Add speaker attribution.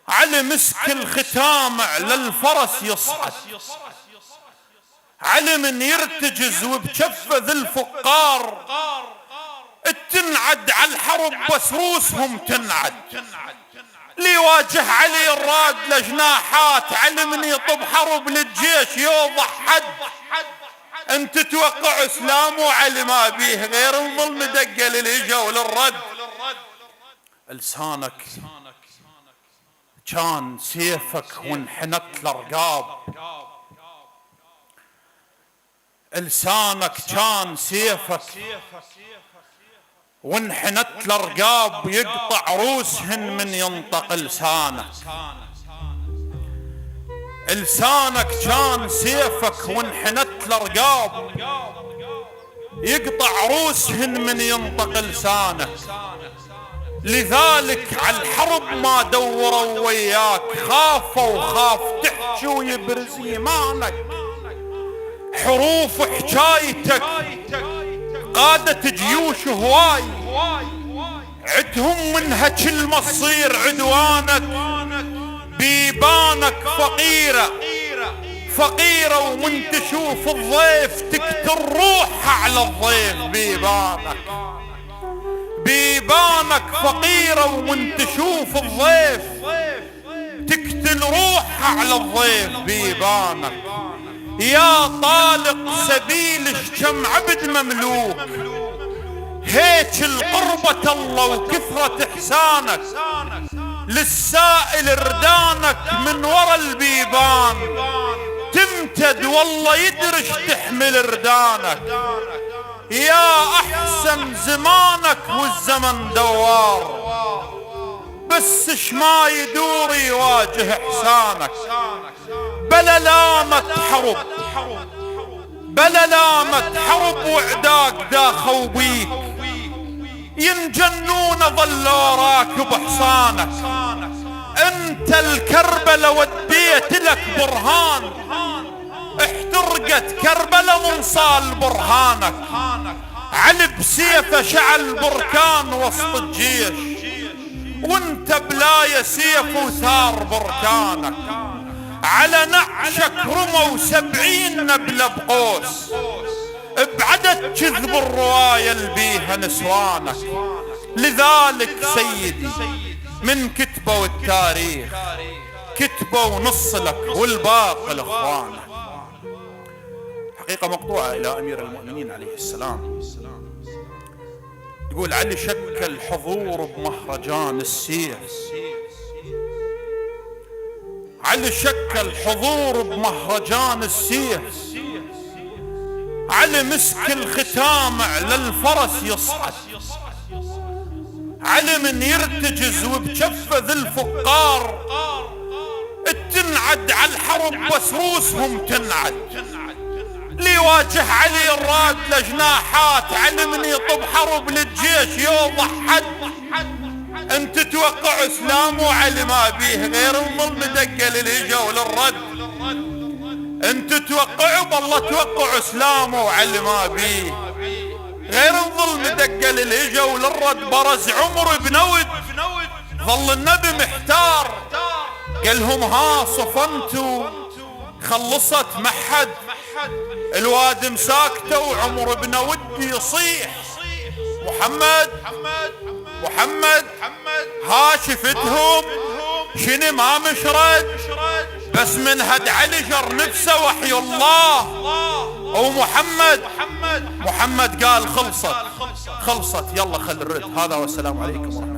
Speaker 1: علي مسك الختام على الفرس يصعد، علي من يرتجز وبجفه ذي الفقار تنعد على الحرب بس روسهم تنعد. ليواجه علي الراد لجناحات، علي من يطب حرب للجيش يوضح حد. انت توقع اسلام وعلي ما بيه غير الظلم دقه للإجا وللرد. لسانك كان سيفك وانحنت الارقاب، لسانك كان سيفك وانحنت الارقاب، يقطع روسهن من ينطق لسانك. لسانك كان سيفك وانحنت الارقاب، يقطع روسهن من ينطق لسانك. لذلك على الحرب ما دوروا وياك، خافوا خاف تحكي ويبرز ايمانك. حروف حكايتك قادة جيوش هواي، عدهم منها كلمة تصير عدوانك. بيبانك فقيرة فقيرة ومن تشوف الضيف تكتر روحها على الضيف. بيبانك فقيرة ومن تشوف الضيف تكتل روحها على الضيف. بيبانك يا طالق سبيلش كم عبد مملوك، هيك القربة الله وكثرة إحسانك. للسائل ردانك من ورا البيبان تمتد والله يدرش تحمل ردانك. يا أحسن زمانك والزمن دوار، بس شما يدور يواجه إحسانك. بلا لامت حرب بلا لامت حرب وعداك داخوا بيك، ينجنون ظلوا راكب حصانك. انت الكربلة وديت لك برهان، احترقت كربلة من صال برهانك. علي بسيفه شعل بركان وسط الجيش، وانت بلاية سيف وثار بركانك. على نعشك رموا 70 نبلة بقوس، بعدد كذب الرواية البيها نسوانك. لذلك سيدي من كتبوا التاريخ كتبوا نص لك والباقي لاخوانك. حقيقة مقطوعة إلى أمير المؤمنين عليه السلام، يقول علي شكل حضور بمهرجان السيف. علي شكل حضور بمهرجان السيف، علي مسك الختام على الفرس يصعد. علي من يرتجز وبجفه ذي الفقار تنعد على الحرب بس روسهم تنعد. ليواجه علي الراد لجناحات، علي من يطب حرب للجيش يوضح حد. انت توقع اسلام وعلي ما بيه غير الظلم دقه للإجا وللرد. انت توقعوا بالله توقع اسلام وعلي ما بيه غير الظلم دقه للإجا وللرد. برز عمر بن ود ظل النبي محتار، قالهم ها صفنتوا خلصت محد. الواد مساكته وعمر بن ود يصيح محمد محمد ها شفتهم شنو ما مشرد. بس من هد علي جر نفسه وحي الله. ومحمد قال خلصت يلا خل الرد. هذا والسلام عليكم ورحمة الله.